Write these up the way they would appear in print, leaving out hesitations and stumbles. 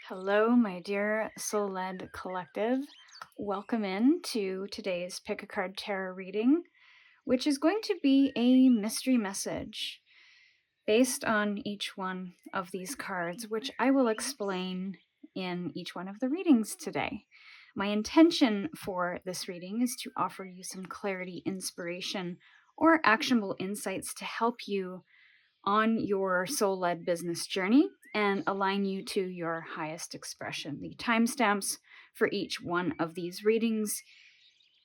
Hello, my dear Soul-Led Collective. Welcome in to today's Pick a Card Tarot reading, which is going to be a mystery message based on each one of these cards, which I will explain in each one of the readings today. My intention for this reading is to offer you some clarity, inspiration, or actionable insights to help you on your soul-led business journey and align you to your highest expression. The timestamps for each one of these readings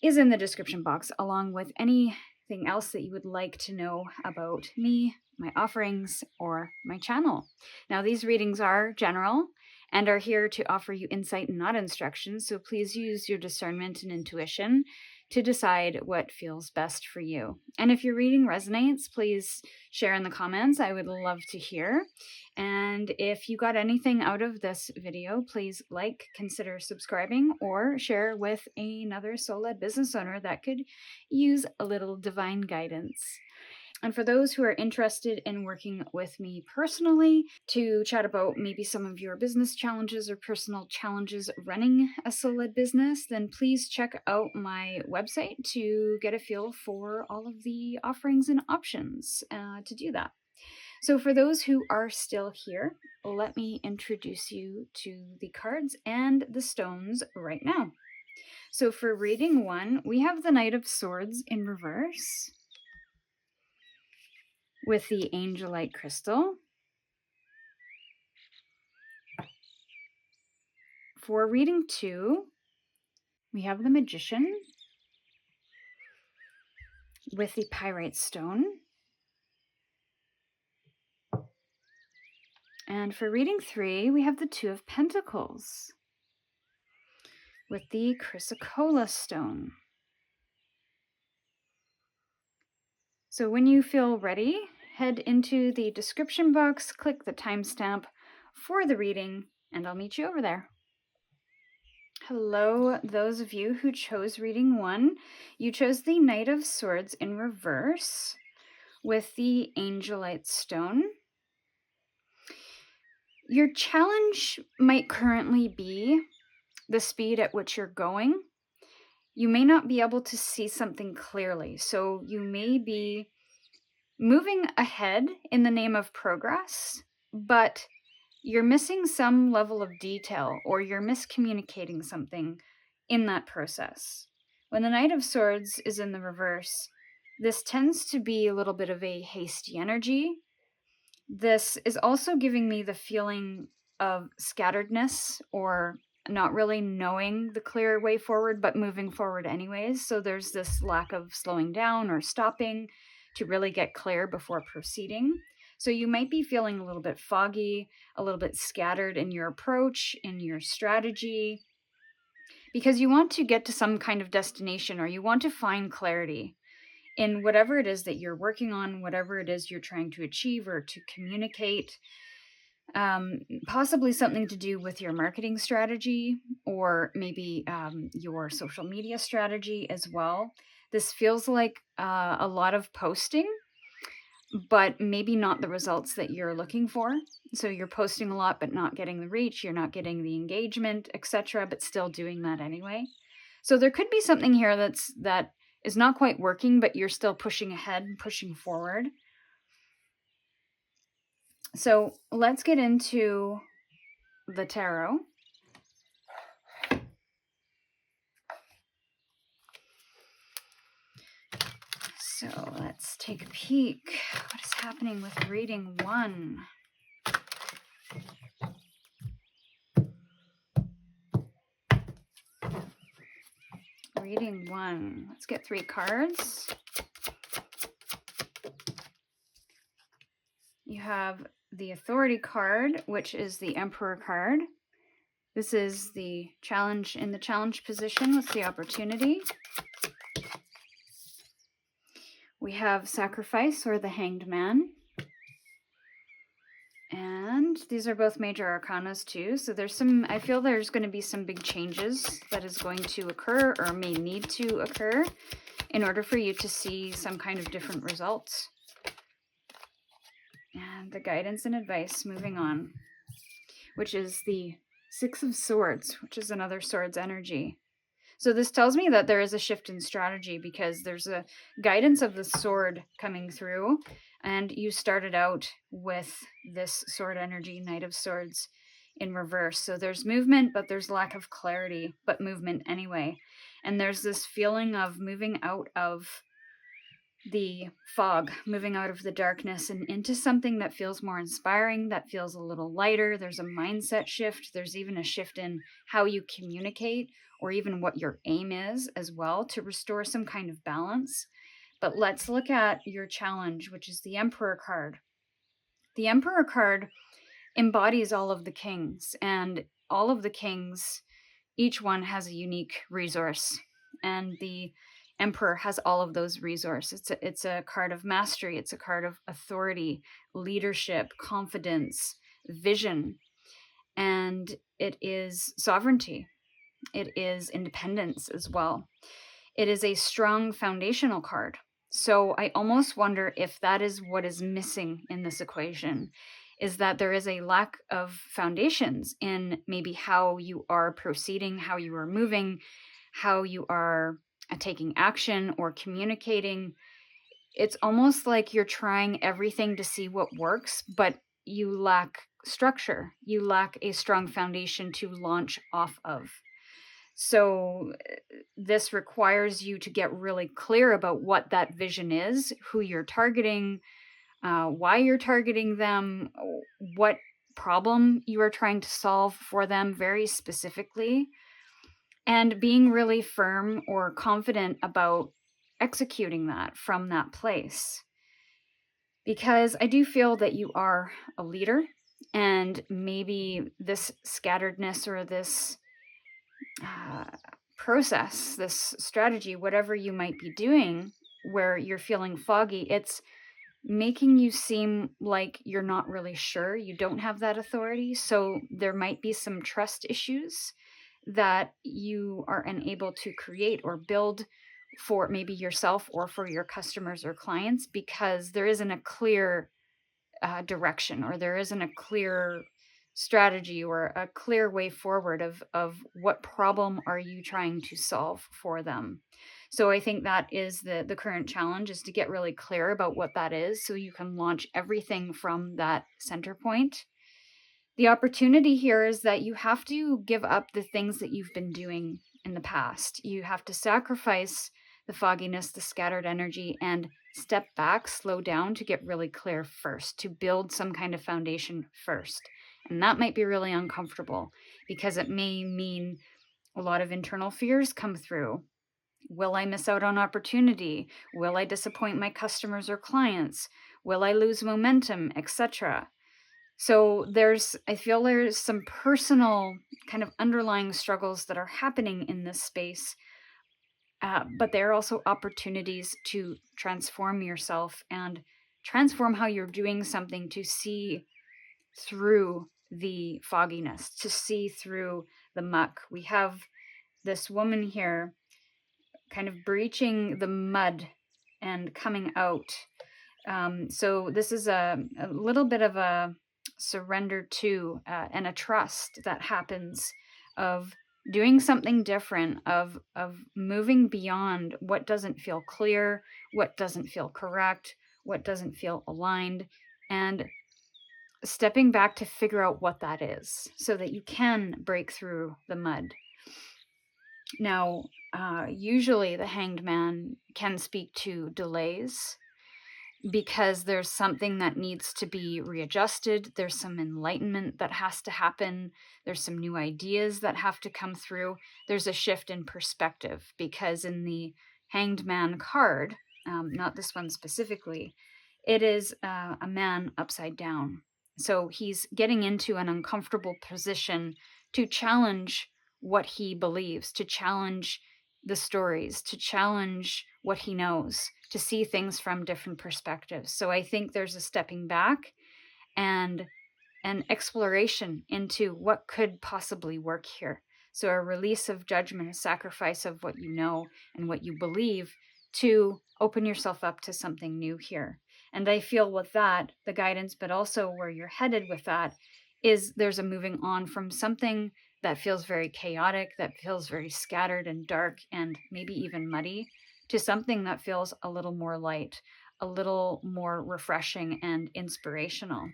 is in the description box, along with anything else that you would like to know about me, my offerings, or my channel. Now, these readings are general and are here to offer you insight and not instructions, so please use your discernment and intuition to decide what feels best for you. And if your reading resonates, please share in the comments. I would love to hear. And if you got anything out of this video, please consider subscribing, or share with another soul-led business owner that could use a little divine guidance. And for those who are interested in working with me personally to chat about maybe some of your business challenges or personal challenges running a soul-led business, then please check out my website to get a feel for all of the offerings and options to do that. So for those who are still here, let me introduce you to the cards and the stones right now. So for reading 1, we have the Knight of Swords in reverse with the Angelite crystal. For reading 2, we have the Magician with the Pyrite stone. And for reading 3, we have the Two of Pentacles with the Chrysocolla stone. So when you feel ready, head into the description box, click the timestamp for the reading, and I'll meet you over there. Hello, those of you who chose reading 1. You chose the Knight of Swords in reverse with the Angelite stone. Your challenge might currently be the speed at which you're going. You may not be able to see something clearly, so you may be moving ahead in the name of progress, but you're missing some level of detail, or you're miscommunicating something in that process. When the Knight of Swords is in the reverse, this tends to be a little bit of a hasty energy. This is also giving me the feeling of scatteredness, or not really knowing the clear way forward, but moving forward anyways. So there's this lack of slowing down or stopping to really get clear before proceeding. So you might be feeling a little bit foggy, a little bit scattered in your approach, in your strategy, because you want to get to some kind of destination, or you want to find clarity in whatever it is that you're working on, whatever it is you're trying to achieve or to communicate. Possibly something to do with your marketing strategy, or maybe your social media strategy as well. This feels like a lot of posting, but maybe not the results that you're looking for. So you're posting a lot, but not getting the reach, you're not getting the engagement, etc., but still doing that anyway. So there could be something here that is not quite working, but you're still pushing ahead, pushing forward. So let's get into the tarot. So let's take a peek. What is happening with reading 1? Reading 1. Let's get 3 cards. You have the Authority card, which is the Emperor card. This is the challenge, in the challenge position with the opportunity. We have Sacrifice, or the Hanged Man. And these are both major arcanas too. So I feel there's going to be some big changes that is going to occur, or may need to occur, in order for you to see some kind of different results. And the guidance and advice moving on, which is the Six of Swords, which is another Swords energy. So this tells me that there is a shift in strategy because there's a guidance of the sword coming through, and you started out with this sword energy, Knight of Swords, in reverse. So there's movement, but there's lack of clarity, but movement anyway. And there's this feeling of moving out of the fog, moving out of the darkness and into something that feels more inspiring, that feels a little lighter. There's a mindset shift. There's even a shift in how you communicate or even what your aim is as well to restore some kind of balance. But let's look at your challenge, which is the Emperor card. The Emperor card embodies all of the kings, and all of the kings, each one has a unique resource, and the Emperor has all of those resources. It's a card of mastery, it's a card of authority, leadership, confidence, vision, and it is sovereignty. It is independence as well. It is a strong foundational card. So I almost wonder if that is what is missing in this equation, is that there is a lack of foundations in maybe how you are proceeding, how you are moving, how you are taking action or communicating. It's almost like you're trying everything to see what works, but you lack structure. You lack a strong foundation to launch off of. So this requires you to get really clear about what that vision is, who you're targeting, why you're targeting them, what problem you are trying to solve for them very specifically, and being really firm or confident about executing that from that place. Because I do feel that you are a leader, and maybe this scatteredness or this process, this strategy, whatever you might be doing, where you're feeling foggy, it's making you seem like you're not really sure. You don't have that authority. So there might be some trust issues that you are unable to create or build for maybe yourself or for your customers or clients because there isn't a clear direction or there isn't a clear strategy or a clear way forward of what problem are you trying to solve for them. So I think that is the current challenge, is to get really clear about what that is so you can launch everything from that center point. The opportunity here is that you have to give up the things that you've been doing in the past. You have to sacrifice the fogginess, the scattered energy, and step back, slow down to get really clear first, to build some kind of foundation first. And that might be really uncomfortable because it may mean a lot of internal fears come through. Will I miss out on opportunity? Will I disappoint my customers or clients? Will I lose momentum, etc.? So I feel there's some personal kind of underlying struggles that are happening in this space, but there are also opportunities to transform yourself and transform how you're doing something to see through the fogginess, to see through the muck. We have this woman here kind of breaching the mud and coming out. So this is a little bit of a surrender to and a trust that happens of doing something different, of moving beyond what doesn't feel clear, what doesn't feel correct, what doesn't feel aligned, and stepping back to figure out what that is so that you can break through the mud. Now, usually the Hanged Man can speak to delays because there's something that needs to be readjusted. There's some enlightenment that has to happen. There's some new ideas that have to come through. There's a shift in perspective because in the Hanged Man card, not this one specifically, it is a man upside down. So he's getting into an uncomfortable position to challenge what he believes, to challenge the stories, to challenge what he knows, to see things from different perspectives. So I think there's a stepping back and an exploration into what could possibly work here. So a release of judgment, a sacrifice of what you know and what you believe to open yourself up to something new here. And I feel with that, the guidance, but also where you're headed with that, is there's a moving on from something that feels very chaotic, that feels very scattered and dark and maybe even muddy, to something that feels a little more light, a little more refreshing and inspirational.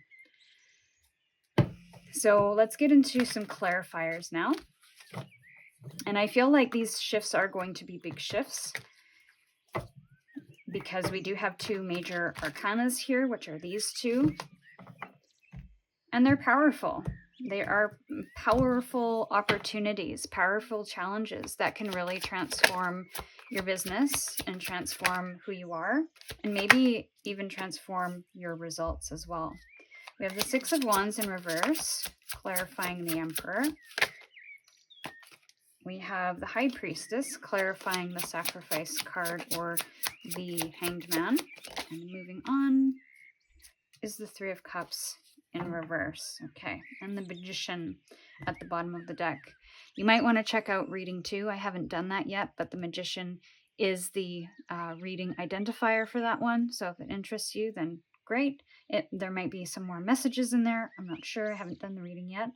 So let's get into some clarifiers now. And I feel like these shifts are going to be big shifts because we do have two major arcanas here, which are these two. And they're powerful. They are powerful opportunities, powerful challenges that can really transform your business and transform who you are, and maybe even transform your results as well. We have the Six of Wands in reverse, clarifying the Emperor. We have the High Priestess, clarifying the Sacrifice card or the Hanged Man. And moving on is the Three of Cups in reverse. Okay, and the Magician at the bottom of the deck. You might want to check out reading 2. I haven't done that yet, but the Magician is the reading identifier for that one. So if it interests you, then great. There might be some more messages in there. I'm not sure. I haven't done the reading yet.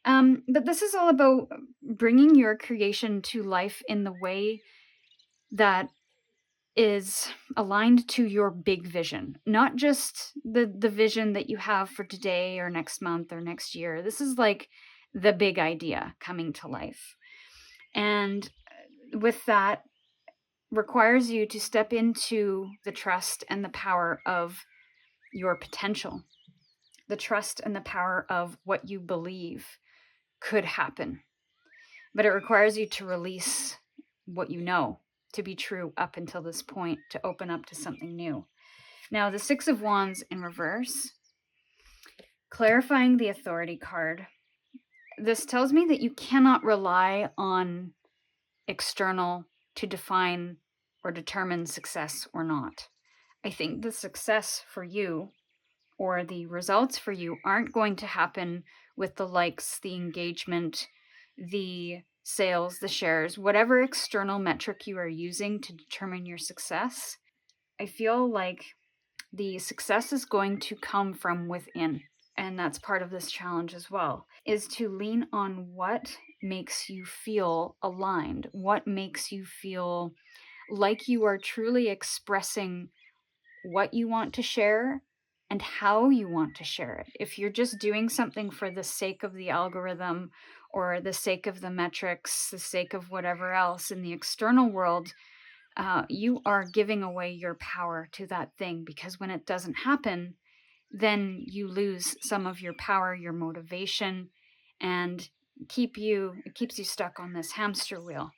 But this is all about bringing your creation to life in the way that is aligned to your big vision, not just the vision that you have for today or next month or next year. This is like the big idea coming to life. And with that requires you to step into the trust and the power of your potential, the trust and the power of what you believe could happen. But it requires you to release what you know to be true up until this point, to open up to something new. Now, the Six of Wands in reverse, clarifying the Authority card. This tells me that you cannot rely on external to define or determine success or not. I think the success for you or the results for you aren't going to happen with the likes, the engagement, the sales, the shares, whatever external metric you are using to determine your success. I feel like the success is going to come from within. And that's part of this challenge as well, is to lean on what makes you feel aligned, what makes you feel like you are truly expressing what you want to share and how you want to share it. If you're just doing something for the sake of the algorithm or the sake of the metrics, the sake of whatever else in the external world, you are giving away your power to that thing, because when it doesn't happen, then you lose some of your power, your motivation, and it keeps you stuck on this hamster wheel.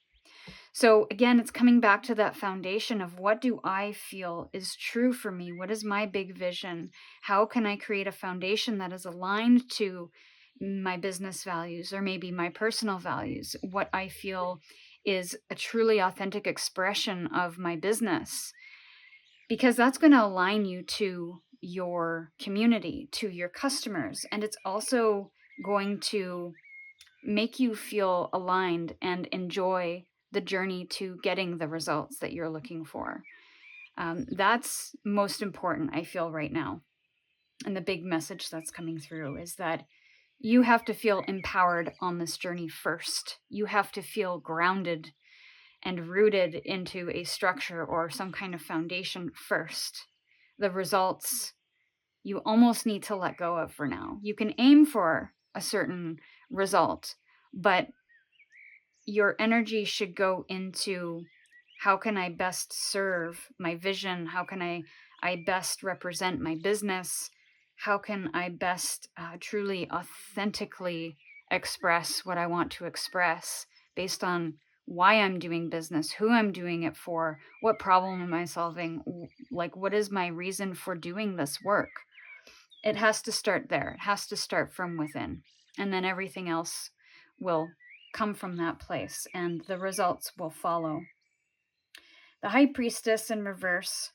So again, it's coming back to that foundation of what do I feel is true for me? What is my big vision? How can I create a foundation that is aligned to my business values or maybe my personal values? What I feel is a truly authentic expression of my business, because that's going to align you to your community, to your customers, and it's also going to make you feel aligned and enjoy the journey to getting the results that you're looking for. That's most important, I feel, right now. And the big message that's coming through is that you have to feel empowered on this journey first. You have to feel grounded and rooted into a structure or some kind of foundation first. The results you almost need to let go of for now. You can aim for a certain result, but your energy should go into how can I best serve my vision? How can I best represent my business? How can I best truly, authentically express what I want to express based on why I'm doing business, who I'm doing it for, what problem am I solving, like what is my reason for doing this work? It has to start there. It has to start from within. And then everything else will come from that place and the results will follow. The High Priestess in reverse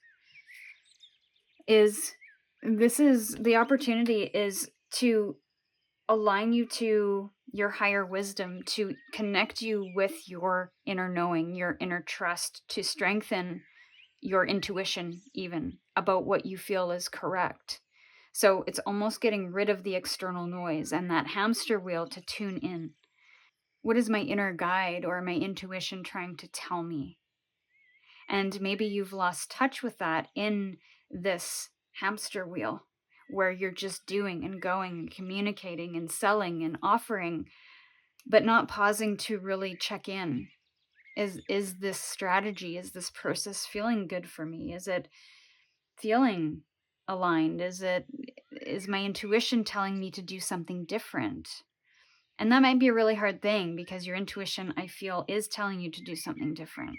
is the opportunity is to align you to your higher wisdom, to connect you with your inner knowing, your inner trust, to strengthen your intuition even about what you feel is correct. So it's almost getting rid of the external noise and that hamster wheel to tune in. What is my inner guide or my intuition trying to tell me? And maybe you've lost touch with that in this hamster wheel where you're just doing and going and communicating and selling and offering, but not pausing to really check in. Is this strategy, is this process feeling good for me? Is it feeling aligned? Is my intuition telling me to do something different? And that might be a really hard thing because your intuition, I feel, is telling you to do something different.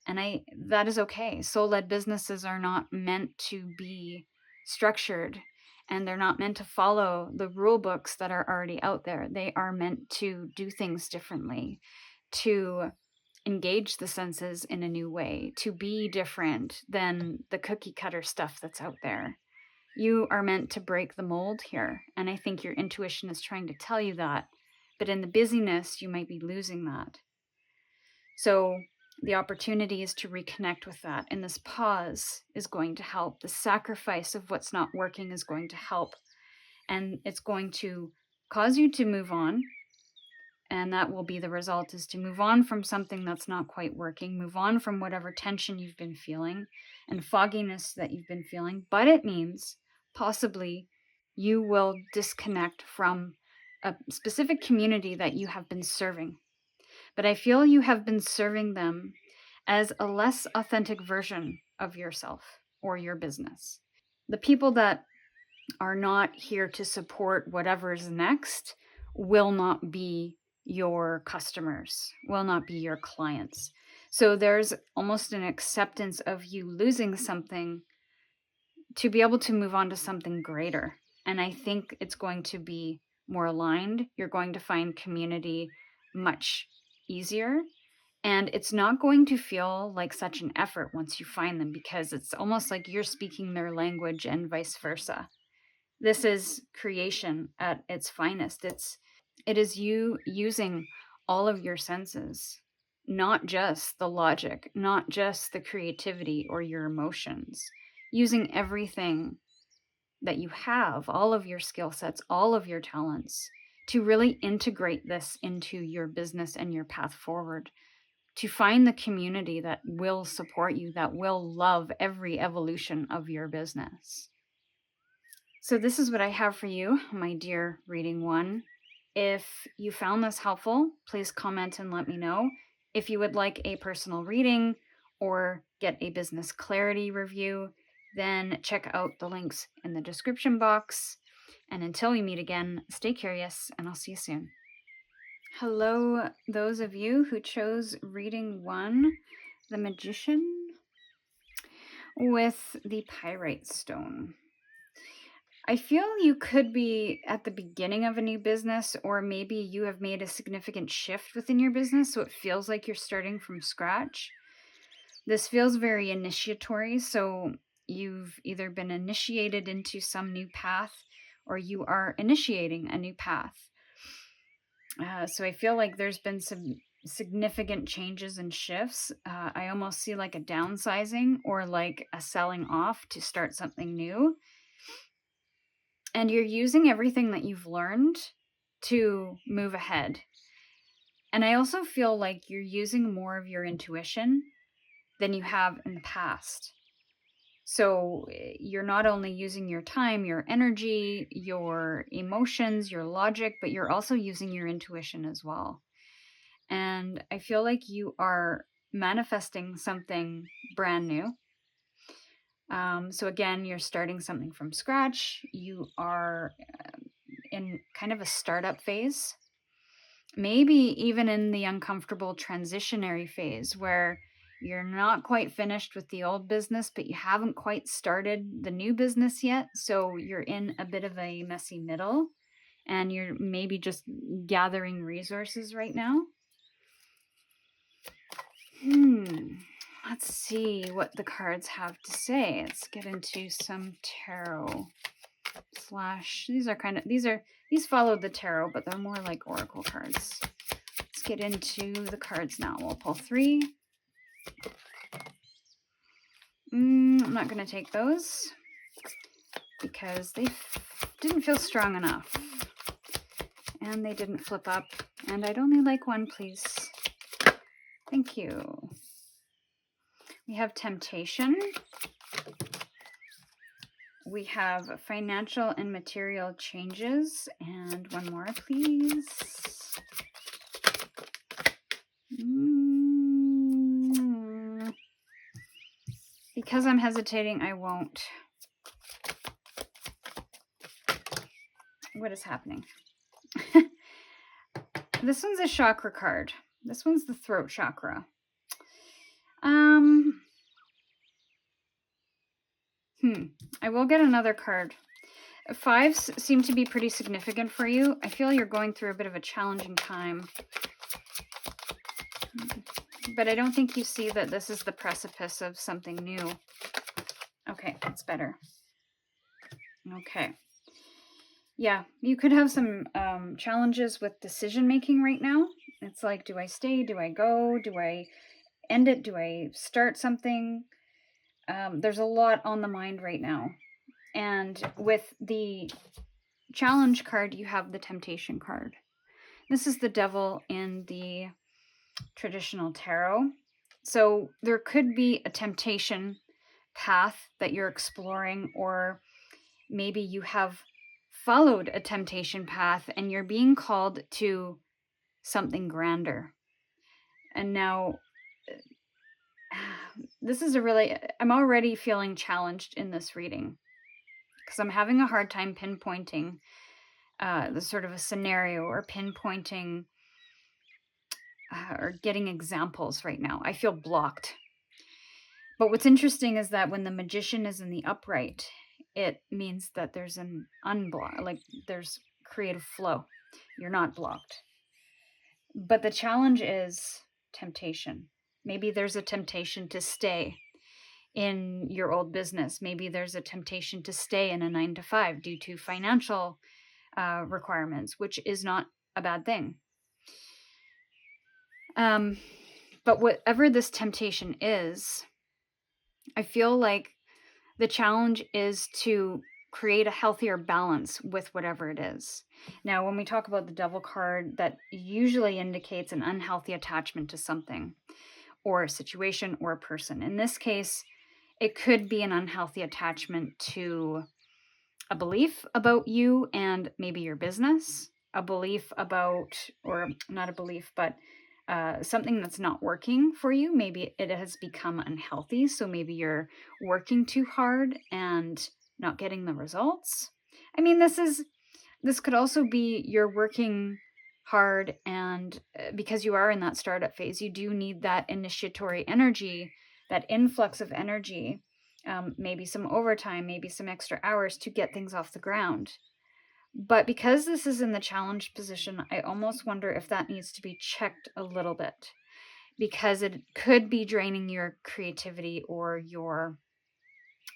And that is okay. Soul-led businesses are not meant to be structured, and they're not meant to follow the rule books that are already out there. They are meant to do things differently, to engage the senses in a new way, to be different than the cookie cutter stuff that's out there. You are meant to break the mold here. And I think your intuition is trying to tell you that. But in the busyness, you might be losing that. So the opportunity is to reconnect with that. And this pause is going to help. The sacrifice of what's not working is going to help. And it's going to cause you to move on. And that will be the result, is to move on from something that's not quite working, move on from whatever tension you've been feeling and fogginess that you've been feeling. But it means possibly you will disconnect from a specific community that you have been serving. But I feel you have been serving them as a less authentic version of yourself or your business. The people that are not here to support whatever's next will not be your customers, will not be your clients. So there's almost an acceptance of you losing something to be able to move on to something greater. And I think it's going to be more aligned. You're going to find community much easier. And it's not going to feel like such an effort once you find them, because it's almost like you're speaking their language and vice versa. This is creation at its finest. It is you using all of your senses, not just the logic, not just the creativity or your emotions, using everything that you have, all of your skill sets, all of your talents, to really integrate this into your business and your path forward, to find the community that will support you, that will love every evolution of your business. So this is what I have for you, my dear reading one. If you found this helpful, please comment and let me know. If you would like a personal reading or get a business clarity review, then check out the links in the description box. And until we meet again, stay curious, and I'll see you soon. Hello, those of you who chose reading one, the Magician with the Pyrite Stone. I feel you could be at the beginning of a new business, or maybe you have made a significant shift within your business, so it feels like you're starting from scratch. This feels very initiatory, so you've either been initiated into some new path or you are initiating a new path. So I feel like there's been some significant changes and shifts. I almost see like a downsizing or like a selling off to start something new. And you're using everything that you've learned to move ahead. And I also feel like you're using more of your intuition than you have in the past. So you're not only using your time, your energy, your emotions, your logic, but you're also using your intuition as well. And I feel like you are manifesting something brand new. So again, you're starting something from scratch. You are in kind of a startup phase, maybe even in the uncomfortable transitionary phase where you're not quite finished with the old business, but you haven't quite started the new business yet. So you're in a bit of a messy middle, and you're maybe just gathering resources right now. Let's see what the cards have to say. Let's get into some tarot / these follow the tarot, but they're more like oracle cards. Let's get into the cards now. We'll pull 3. I'm not going to take those because they didn't feel strong enough. And they didn't flip up. And I'd only like one, please. Thank you. We have temptation. We have financial and material changes. And one more, please. Because I'm hesitating, I won't. What is happening? This one's a chakra card. This one's the throat chakra. I will get another card. Fives seem to be pretty significant for you. I feel you're going through a bit of a challenging time. But I don't think you see that this is the precipice of something new. Okay, that's better. Okay. Yeah, you could have some challenges with decision making right now. It's like, do I stay? Do I go? Do I end it? Do I start something? There's a lot on the mind right now. And with the challenge card, you have the temptation card. This is the devil in the traditional tarot. So there could be a temptation path that you're exploring, or maybe you have followed a temptation path and you're being called to something grander. And now this is I'm already feeling challenged in this reading because I'm having a hard time pinpointing the sort of a scenario or pinpointing or getting examples right now. I feel blocked. But what's interesting is that when the magician is in the upright, it means that there's an unblock, like there's creative flow. You're not blocked. But the challenge is temptation. Maybe there's a temptation to stay in your old business. Maybe there's a temptation to stay in a 9-to-5 due to financial requirements, which is not a bad thing. But whatever this temptation is, I feel like the challenge is to create a healthier balance with whatever it is. Now, when we talk about the devil card, that usually indicates an unhealthy attachment to something or a situation or a person. In this case, it could be an unhealthy attachment to a belief about you and maybe your business, a belief about, or not a belief, but something that's not working for you. Maybe it has become unhealthy. So maybe you're working too hard and not getting the results. I mean, this could also be you're working hard, and because you are in that startup phase, you do need that initiatory energy, that influx of energy, maybe some overtime, maybe some extra hours to get things off the ground. But because this is in the challenge position, I almost wonder if that needs to be checked a little bit, because it could be draining your creativity or your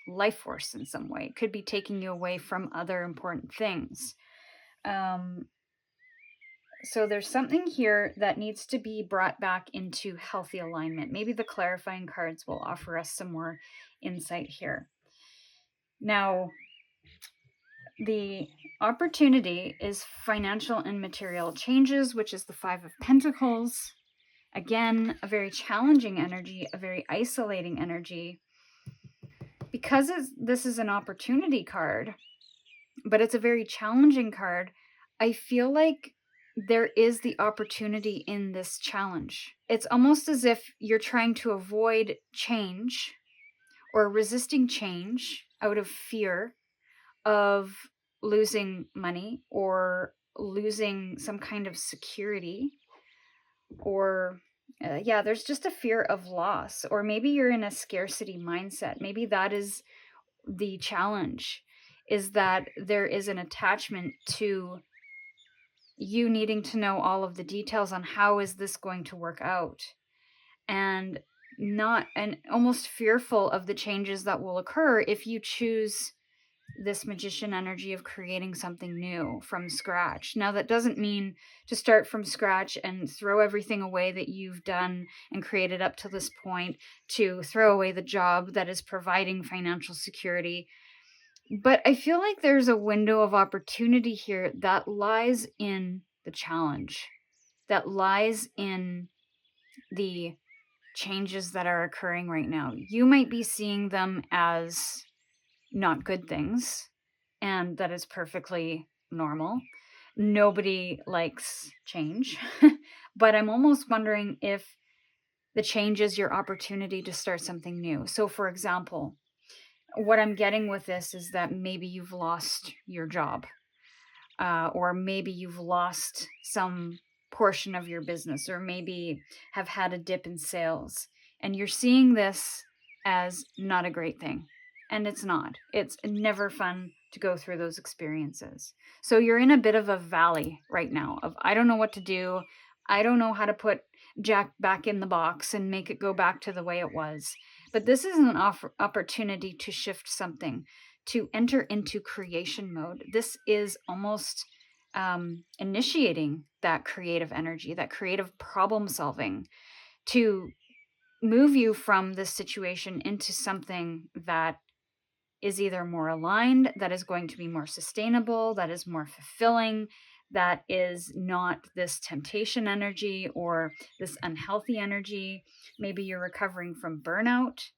life force in some way. It could be taking you away from other important things. So there's something here that needs to be brought back into healthy alignment. Maybe the clarifying cards will offer us some more insight here. Now, the opportunity is financial and material changes, which is the 5 of Pentacles. Again, a very challenging energy, a very isolating energy. Because this is an opportunity card, but it's a very challenging card, I feel like there is the opportunity in this challenge. It's almost as if you're trying to avoid change or resisting change out of fear of losing money or losing some kind of security, or there's just a fear of loss, or maybe you're in a scarcity mindset. Maybe that is the challenge, is that there is an attachment to you needing to know all of the details on how is this going to work out, and almost fearful of the changes that will occur if you choose this magician energy of creating something new from scratch. Now, that doesn't mean to start from scratch and throw everything away that you've done and created up to this point, to throw away the job that is providing financial security. But I feel like there's a window of opportunity here that lies in the challenge, that lies in the changes that are occurring right now. You might be seeing them as not good things, and that is perfectly normal. Nobody likes change. But I'm almost wondering if the change is your opportunity to start something new. So, for example, what I'm getting with this is that maybe you've lost your job, or maybe you've lost some portion of your business, or maybe have had a dip in sales, and you're seeing this as not a great thing. And it's not. It's never fun to go through those experiences. So you're in a bit of a valley right now of, I don't know what to do. I don't know how to put Jack back in the box and make it go back to the way it was. But this is an opportunity to shift something, to enter into creation mode. This is almost initiating that creative energy, that creative problem solving, to move you from this situation into something that is either more aligned, that is going to be more sustainable, that is more fulfilling, that is not this temptation energy or this unhealthy energy. Maybe you're recovering from burnout.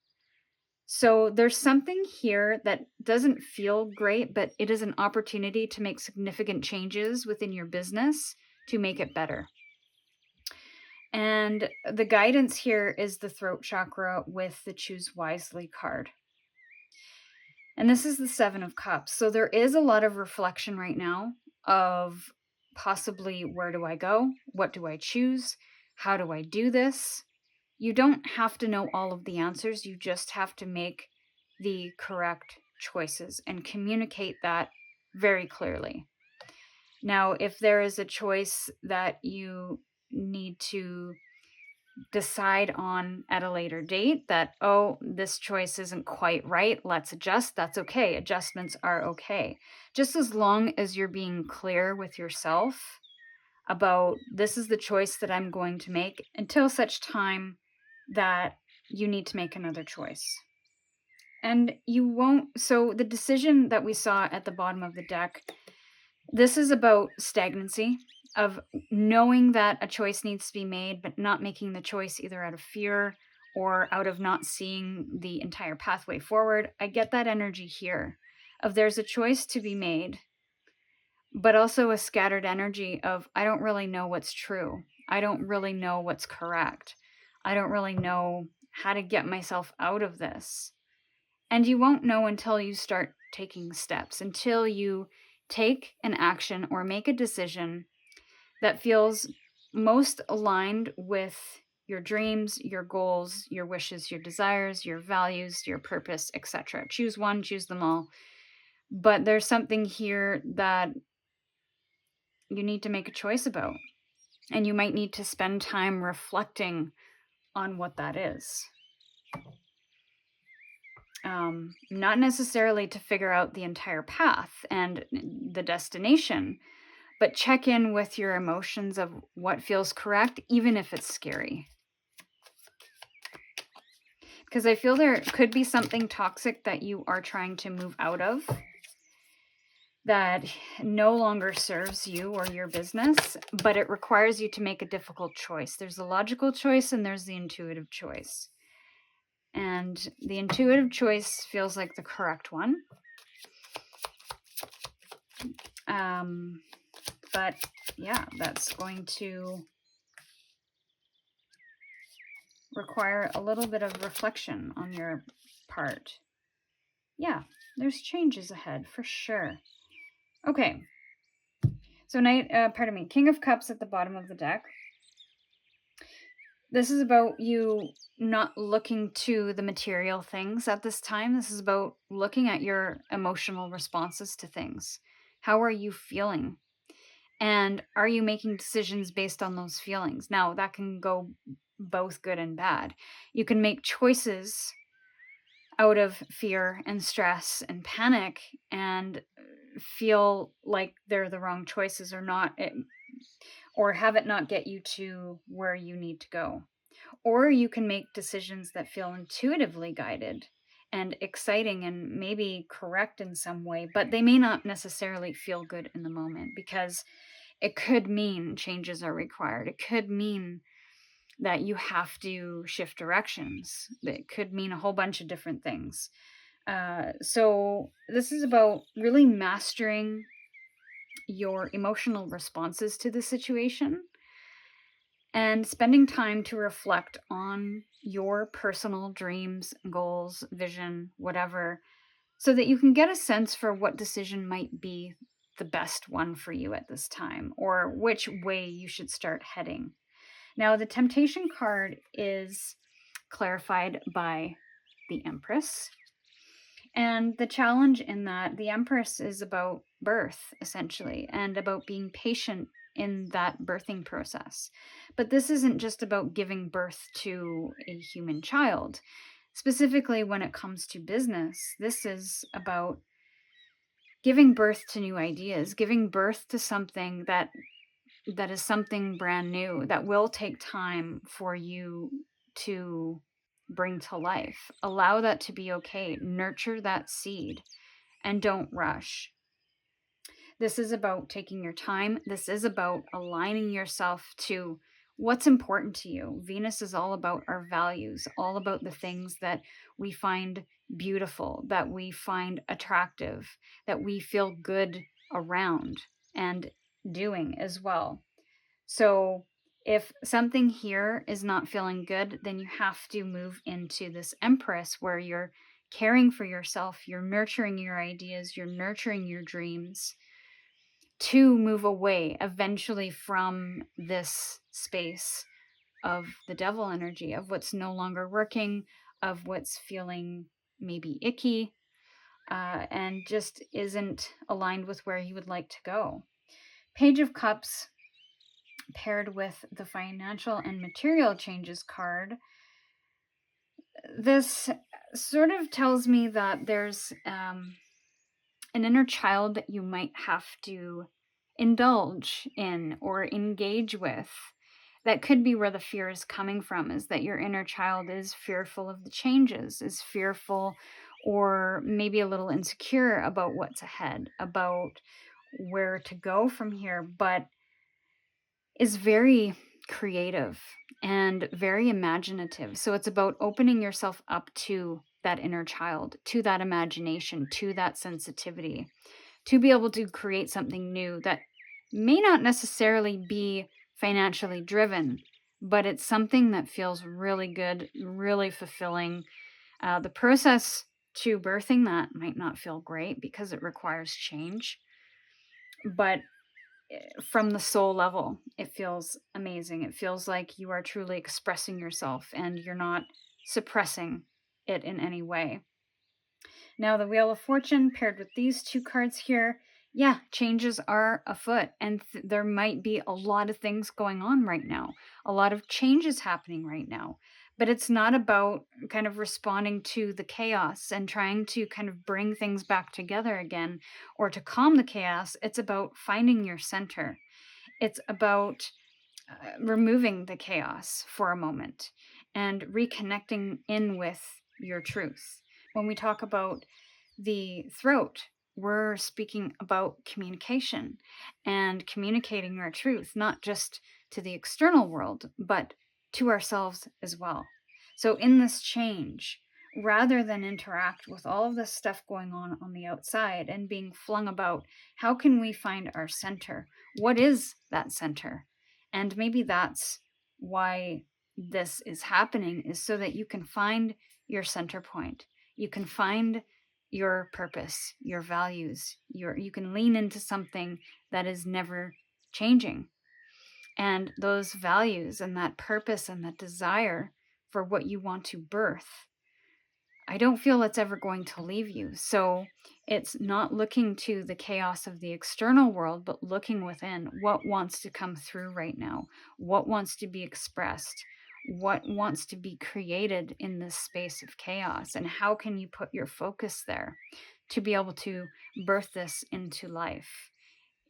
So there's something here that doesn't feel great, but it is an opportunity to make significant changes within your business to make it better. And the guidance here is the throat chakra with the Choose Wisely card. And this is the Seven of Cups. So there is a lot of reflection right now of possibly, where do I go? What do I choose? How do I do this? You don't have to know all of the answers. You just have to make the correct choices and communicate that very clearly. Now, if there is a choice that you need to decide on at a later date, that, oh, this choice isn't quite right, let's adjust, that's okay. Adjustments are okay. Just as long as you're being clear with yourself about, this is the choice that I'm going to make, until such time that you need to make another choice. And you won't. So the decision that we saw at the bottom of the deck, this is about stagnancy, of knowing that a choice needs to be made, but not making the choice either out of fear or out of not seeing the entire pathway forward. I get that energy here of, there's a choice to be made, but also a scattered energy of, I don't really know what's true. I don't really know what's correct. I don't really know how to get myself out of this. And you won't know until you start taking steps, until you take an action or make a decision that feels most aligned with your dreams, your goals, your wishes, your desires, your values, your purpose, etc. Choose one, choose them all. But there's something here that you need to make a choice about. And you might need to spend time reflecting on what that is. Not necessarily to figure out the entire path and the destination, but check in with your emotions of what feels correct, even if it's scary. Because I feel there could be something toxic that you are trying to move out of, that no longer serves you or your business, but it requires you to make a difficult choice. There's a logical choice and there's the intuitive choice. And the intuitive choice feels like the correct one. But yeah, that's going to require a little bit of reflection on your part. Yeah, there's changes ahead for sure. Okay. So King of Cups at the bottom of the deck. This is about you not looking to the material things at this time. This is about looking at your emotional responses to things. How are you feeling? And are you making decisions based on those feelings? Now, that can go both good and bad. You can make choices out of fear and stress and panic and feel like they're the wrong choices, or not, or have it not get you to where you need to go. Or you can make decisions that feel intuitively guided and exciting and maybe correct in some way, but they may not necessarily feel good in the moment, because it could mean changes are required. It could mean that you have to shift directions. It could mean a whole bunch of different things. So this is about really mastering your emotional responses to the situation and spending time to reflect on your personal dreams, goals, vision, whatever, so that you can get a sense for what decision might be the best one for you at this time, or which way you should start heading. Now, the temptation card is clarified by the Empress. And the challenge in that, the Empress is about birth, essentially, and about being patient in that birthing process. But this isn't just about giving birth to a human child. Specifically, when it comes to business, this is about giving birth to new ideas, giving birth to something that is something brand new, that will take time for you to bring to life. Allow that to be okay. Nurture that seed and don't rush. This is about taking your time. This is about aligning yourself to what's important to you. Venus is all about our values, all about the things that we find beautiful, that we find attractive, that we feel good around and doing as well. So if something here is not feeling good, then you have to move into this Empress where you're caring for yourself, you're nurturing your ideas, you're nurturing your dreams, to move away eventually from this space of the devil energy, of what's no longer working, of what's feeling maybe icky, and just isn't aligned with where you would like to go. Page of Cups paired with the financial and material changes card, this sort of tells me that there's an inner child that you might have to indulge in or engage with. That could be where the fear is coming from, is that your inner child is fearful of the changes, is fearful or maybe a little insecure about what's ahead, about where to go from here, but is very creative and very imaginative. So it's about opening yourself up to that inner child, to that imagination, to that sensitivity, to be able to create something new that may not necessarily be financially driven, but it's something that feels really good, really fulfilling. The process to birthing that might not feel great because it requires change, but from the soul level, it feels amazing. It feels like you are truly expressing yourself and you're not suppressing it in any way. Now, the Wheel of Fortune paired with these two cards here, yeah, changes are afoot, and there might be a lot of things going on right now, a lot of changes happening right now. But it's not about kind of responding to the chaos and trying to kind of bring things back together again or to calm the chaos. It's about finding your center. It's about removing the chaos for a moment and reconnecting in with your truth. When we talk about the throat, we're speaking about communication and communicating our truth, not just to the external world, but to ourselves as well. So, in this change, rather than interact with all of this stuff going on the outside and being flung about, how can we find our center? What is that center? And maybe that's why this is happening, is so that you can find your center point. You can find your purpose, your values. You can lean into something that is never changing. And those values and that purpose and that desire for what you want to birth, I don't feel it's ever going to leave you. So it's not looking to the chaos of the external world, but looking within. What wants to come through right now? What wants to be expressed? What wants to be created in this space of chaos? And how can you put your focus there to be able to birth this into life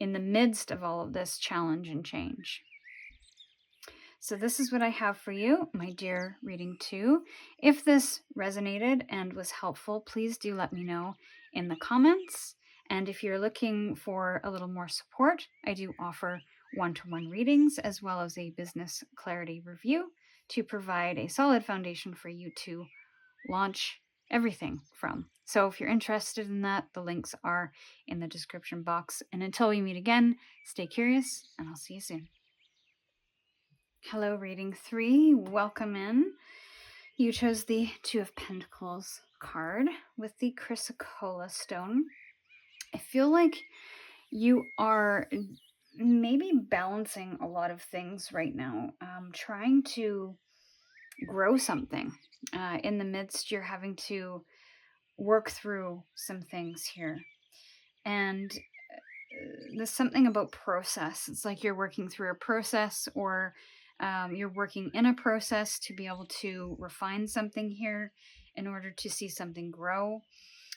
in the midst of all of this challenge and change? So this is what I have for you, my dear reading 2. If this resonated and was helpful, please do let me know in the comments. And if you're looking for a little more support, I do offer one-to-one readings as well as a business clarity review to provide a solid foundation for you to launch everything from. So if you're interested in that, the links are in the description box. And until we meet again, stay curious, and I'll see you soon. Hello, reading 3. Welcome in. You chose the Two of Pentacles card with the Chrysocolla stone. I feel like you are maybe balancing a lot of things right now, trying to grow something. In the midst, you're having to work through some things here. And there's something about process. It's like you're working through a process, or you're working in a process to be able to refine something here in order to see something grow.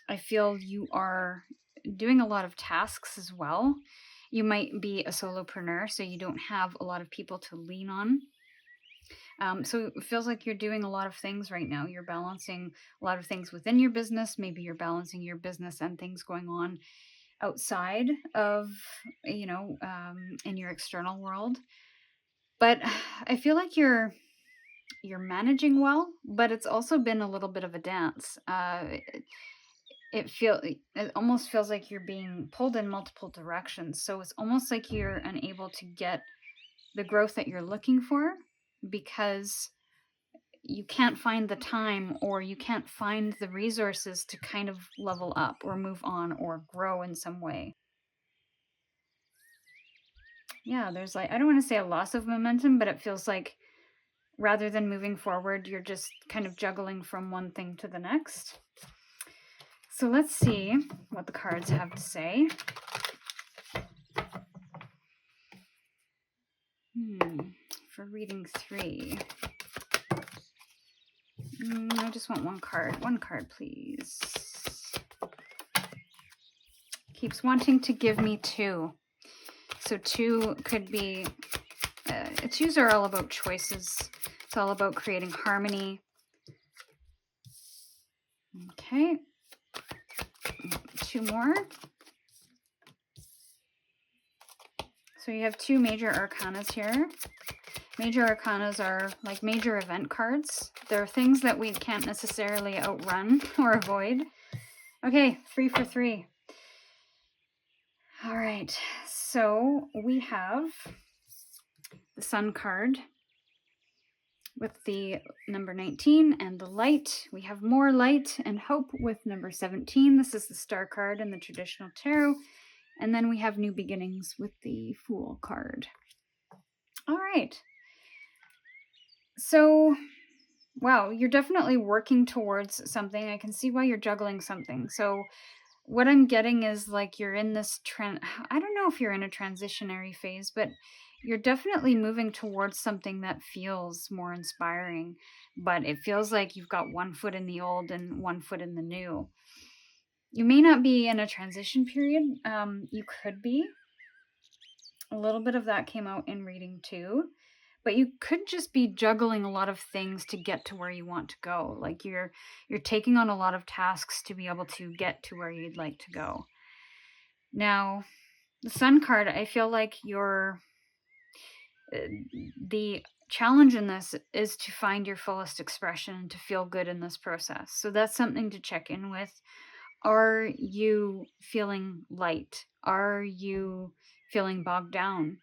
I feel you are doing a lot of tasks as well. You might be a solopreneur, so you don't have a lot of people to lean on. So it feels like you're doing a lot of things right now. You're balancing a lot of things within your business. Maybe you're balancing your business and things going on outside of, in your external world. But I feel like you're managing well, but it's also been a little bit of a dance. It almost feels like you're being pulled in multiple directions. So it's almost like you're unable to get the growth that you're looking for because you can't find the time, or you can't find the resources to kind of level up or move on or grow in some way. Yeah, there's like, I don't want to say a loss of momentum, but it feels like rather than moving forward, you're just kind of juggling from one thing to the next. So let's see what the cards have to say. For reading 3. I just want one card. One card, please. Keeps wanting to give me 2. So 2 could be... 2s are all about choices. It's all about creating harmony. Okay. 2 more. So you have 2 major arcanas here. Major arcanas are like major event cards. They're things that we can't necessarily outrun or avoid. Okay, 3 for 3. All right, so we have the Sun card with the number 19 and the light. We have more light and hope with number 17. This is the Star card in the traditional tarot. And then we have new beginnings with the Fool card. All right. So, wow, you're definitely working towards something. I can see why you're juggling something. So what I'm getting is like you're in this I don't know if you're in a transitionary phase, but you're definitely moving towards something that feels more inspiring. But it feels like you've got one foot in the old and one foot in the new. You may not be in a transition period. You could be. A little bit of that came out in reading 2. But you could just be juggling a lot of things to get to where you want to go. Like you're taking on a lot of tasks to be able to get to where you'd like to go. Now, the Sun card, I feel like the challenge in this is to find your fullest expression and to feel good in this process. So that's something to check in with. Are you feeling light? Are you feeling bogged down?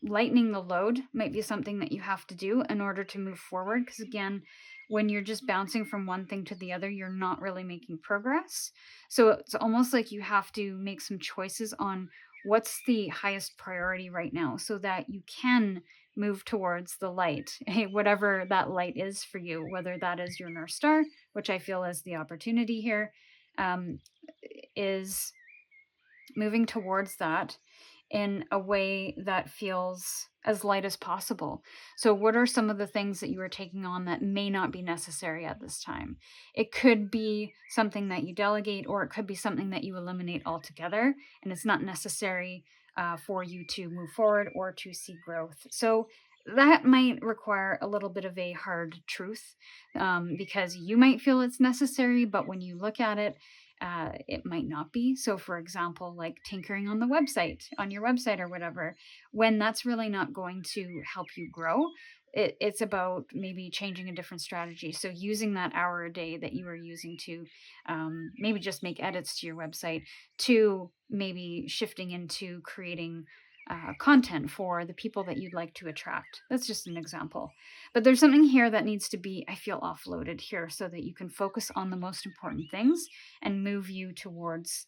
Lightening the load might be something that you have to do in order to move forward, because again, when you're just bouncing from one thing to the other, you're not really making progress. So it's almost like you have to make some choices on what's the highest priority right now so that you can move towards the light, whatever that light is for you, whether that is your North Star, which I feel is the opportunity here, is moving towards that in a way that feels as light as possible. So what are some of the things that you are taking on that may not be necessary at this time? It could be something that you delegate, or it could be something that you eliminate altogether, and it's not necessary for you to move forward or to see growth. So that might require a little bit of a hard truth, because you might feel it's necessary, but when you look at it, it might not be. So, for example, like tinkering on the website, on your website or whatever, when that's really not going to help you grow, it's about maybe changing a different strategy. So, using that hour a day that you are using to maybe just make edits to your website, to maybe shifting into creating content for the people that you'd like to attract. That's just an example. But there's something here that needs to be, I feel, offloaded here so that you can focus on the most important things and move you towards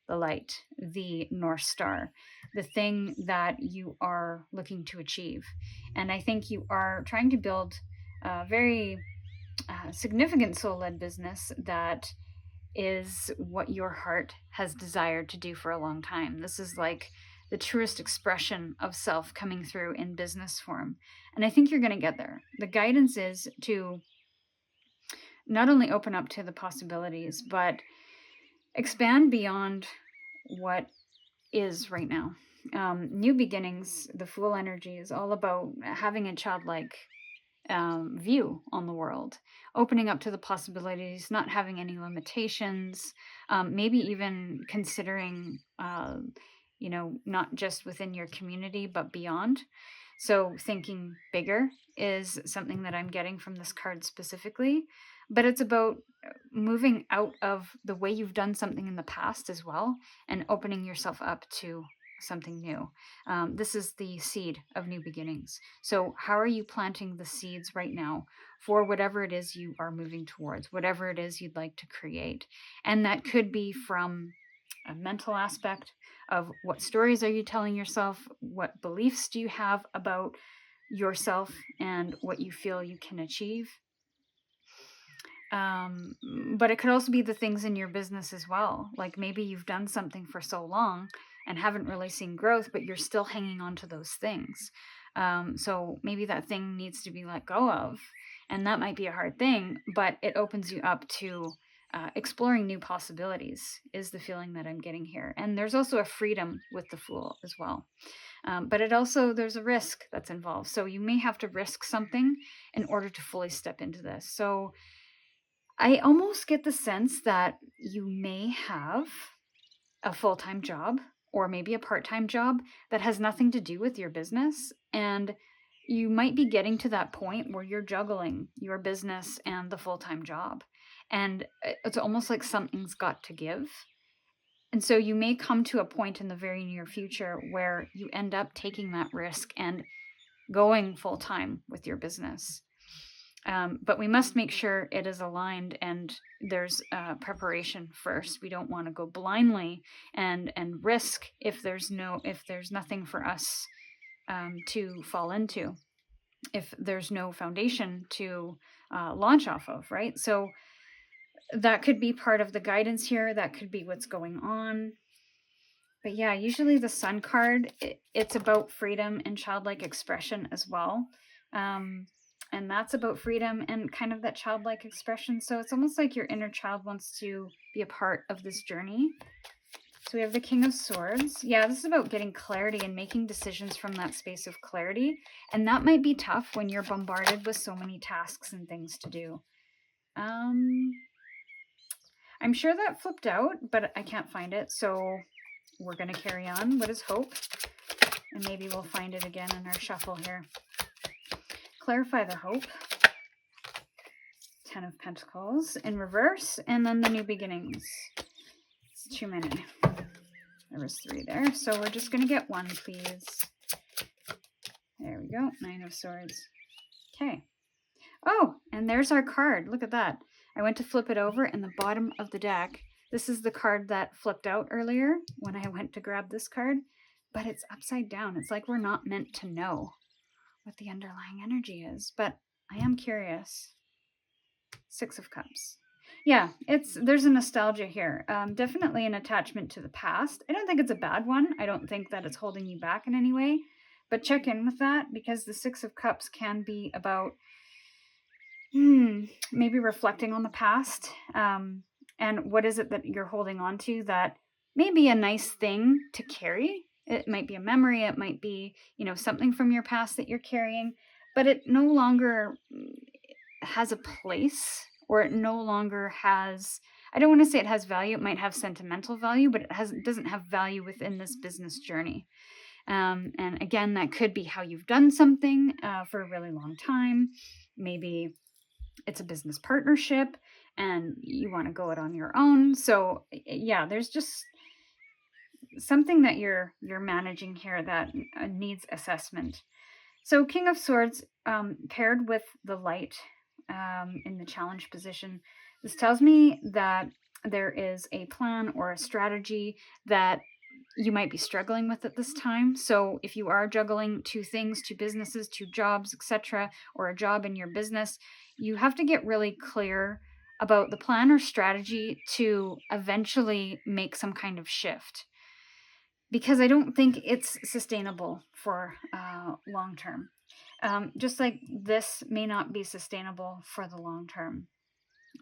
the light, the North Star, the thing that you are looking to achieve. And I think you are trying to build a very significant soul led business that is what your heart has desired to do for a long time. This is like the truest expression of self coming through in business form. And I think you're going to get there. The guidance is to not only open up to the possibilities, but expand beyond what is right now. New beginnings, the Fool energy is all about having a childlike view on the world, opening up to the possibilities, not having any limitations, maybe even considering, not just within your community, but beyond. So thinking bigger is something that I'm getting from this card specifically, but it's about moving out of the way you've done something in the past as well and opening yourself up to something new. This is the seed of new beginnings. So how are you planting the seeds right now for whatever it is you are moving towards, whatever it is you'd like to create? And that could be from a mental aspect of what stories are you telling yourself, what beliefs do you have about yourself and what you feel you can achieve. But it could also be the things in your business as well. Like maybe you've done something for so long and haven't really seen growth, but you're still hanging on to those things. So maybe that thing needs to be let go of. And that might be a hard thing, but it opens you up to exploring new possibilities, is the feeling that I'm getting here. And there's also a freedom with the Fool as well. But there's a risk that's involved. So you may have to risk something in order to fully step into this. So I almost get the sense that you may have a full-time job or maybe a part-time job that has nothing to do with your business. And you might be getting to that point where you're juggling your business and the full-time job. And it's almost like something's got to give. And so you may come to a point in the very near future where you end up taking that risk and going full-time with your business. But we must make sure it is aligned and there's preparation first. We don't want to go blindly and risk if there's nothing for us to fall into, if there's no foundation to launch off of, right? So that could be part of the guidance here. That could be what's going on. But yeah, usually the Sun card, it's about freedom and childlike expression as well. And that's about freedom and kind of that childlike expression. So it's almost like your inner child wants to be a part of this journey. So we have the King of Swords. Yeah, this is about getting clarity and making decisions from that space of clarity. And that might be tough when you're bombarded with so many tasks and things to do. I'm sure that flipped out, but I can't find it. So we're going to carry on. What is hope? And maybe we'll find it again in our shuffle here. Clarify the hope. Ten of Pentacles in reverse, and then the new beginnings. It's too many. There was 3 there, so we're just going to get 1, please. There we go. 9 of Swords. Okay. Oh, and there's our card. Look at that. I went to flip it over, and the bottom of the deck, this is the card that flipped out earlier when I went to grab this card, but it's upside down. It's like we're not meant to know what the underlying energy is, but I am curious. 6 of Cups. Yeah, there's a nostalgia here. Definitely an attachment to the past. I don't think it's a bad one. I don't think that it's holding you back in any way, but check in with that, because the 6 of Cups can be about maybe reflecting on the past, and what is it that you're holding on to that may be a nice thing to carry It might be a memory, it might be, something from your past that you're carrying, but it no longer has a place, or it no longer has, I don't want to say it has value, it might have sentimental value, but it doesn't have value within this business journey. And again, that could be how you've done something for a really long time. Maybe it's a business partnership and you want to go it on your own. So yeah, there's just something that you're managing here that needs assessment. So King of Swords paired with the light in the challenge position, this tells me that there is a plan or a strategy that you might be struggling with at this time. So if you are juggling two things, two businesses, two jobs, etc., or a job in your business, you have to get really clear about the plan or strategy to eventually make some kind of shift. Because I don't think it's sustainable for long term. Just like this may not be sustainable for the long term.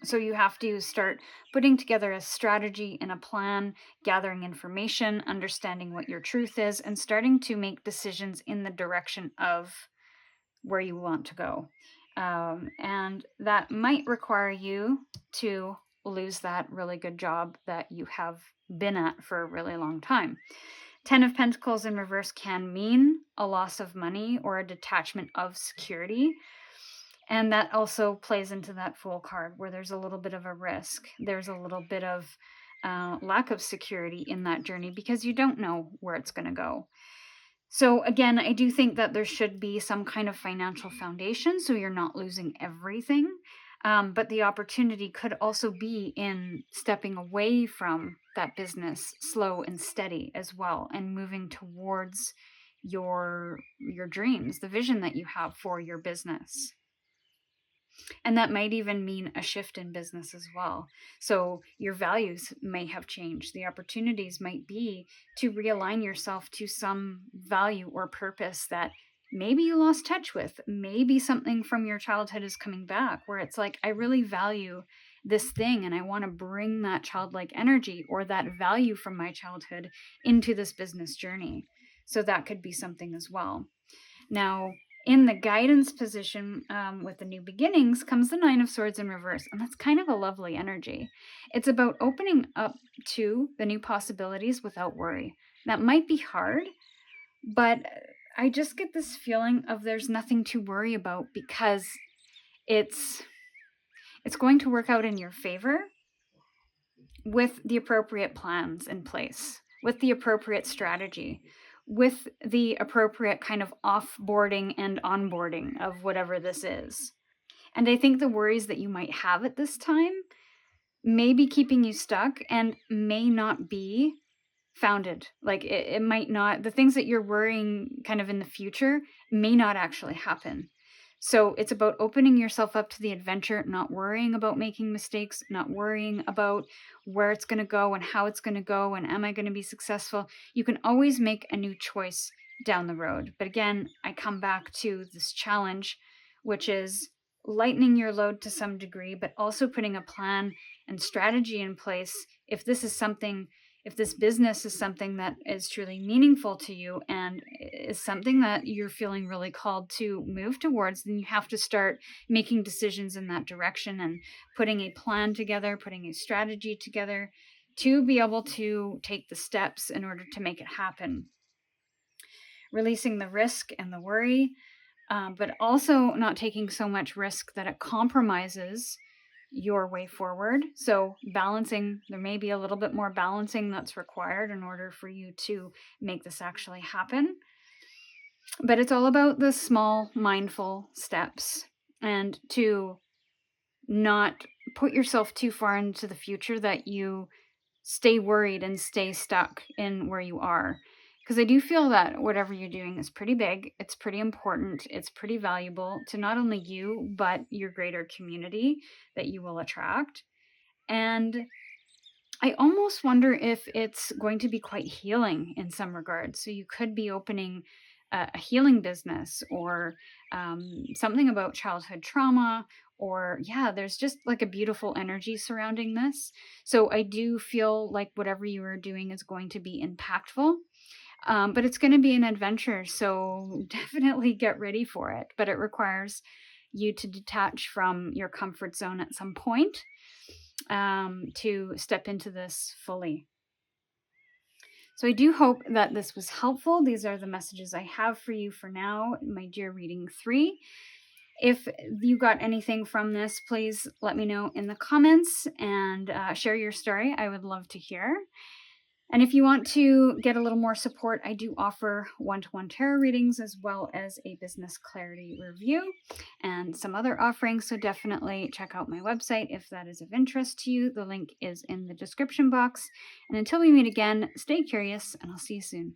So you have to start putting together a strategy and a plan, gathering information, understanding what your truth is, and starting to make decisions in the direction of where you want to go. And that might require you to lose that really good job that you have been at for a really long time. 10 of Pentacles in reverse can mean a loss of money or a detachment of security. And that also plays into that Fool card where there's a little bit of a risk. There's a little bit of lack of security in that journey because you don't know where it's going to go. So again, I do think that there should be some kind of financial foundation so you're not losing everything. But the opportunity could also be in stepping away from that business slow and steady as well and moving towards your dreams, the vision that you have for your business. And that might even mean a shift in business as well. So your values may have changed. The opportunities might be to realign yourself to some value or purpose that maybe you lost touch with. Maybe something from your childhood is coming back where it's like, I really value this thing and I want to bring that childlike energy or that value from my childhood into this business journey. So that could be something as well. Now, in the guidance position with the new beginnings comes the 9 of Swords in reverse, and that's kind of a lovely energy. It's about opening up to the new possibilities without worry. That might be hard, but I just get this feeling of there's nothing to worry about because it's going to work out in your favor with the appropriate plans in place, with the appropriate strategy, with the appropriate kind of offboarding and onboarding of whatever this is. And I think the worries that you might have at this time may be keeping you stuck and may not be founded. Like it might not, the things that you're worrying kind of in the future may not actually happen. So it's about opening yourself up to the adventure, not worrying about making mistakes, not worrying about where it's going to go and how it's going to go and am I going to be successful. You can always make a new choice down the road. But again, I come back to this challenge, which is lightening your load to some degree, but also putting a plan and strategy in place. If this business is something that is truly meaningful to you and is something that you're feeling really called to move towards, then you have to start making decisions in that direction and putting a plan together, putting a strategy together to be able to take the steps in order to make it happen. Releasing the risk and the worry, but also not taking so much risk that it compromises your way forward. So balancing, there may be a little bit more balancing that's required in order for you to make this actually happen. But it's all about the small, mindful steps and to not put yourself too far into the future that you stay worried and stay stuck in where you are. Because I do feel that whatever you're doing is pretty big, it's pretty important, it's pretty valuable to not only you, but your greater community that you will attract. And I almost wonder if it's going to be quite healing in some regards. So you could be opening a healing business or something about childhood trauma, or there's just like a beautiful energy surrounding this. So I do feel like whatever you are doing is going to be impactful. But it's going to be an adventure, so definitely get ready for it. But it requires you to detach from your comfort zone at some point to step into this fully. So I do hope that this was helpful. These are the messages I have for you for now, my dear reading 3. If you got anything from this, please let me know in the comments and share your story. I would love to hear. And if you want to get a little more support, I do offer one-to-one tarot readings as well as a business clarity review and some other offerings. So definitely check out my website if that is of interest to you. The link is in the description box. And until we meet again, stay curious, and I'll see you soon.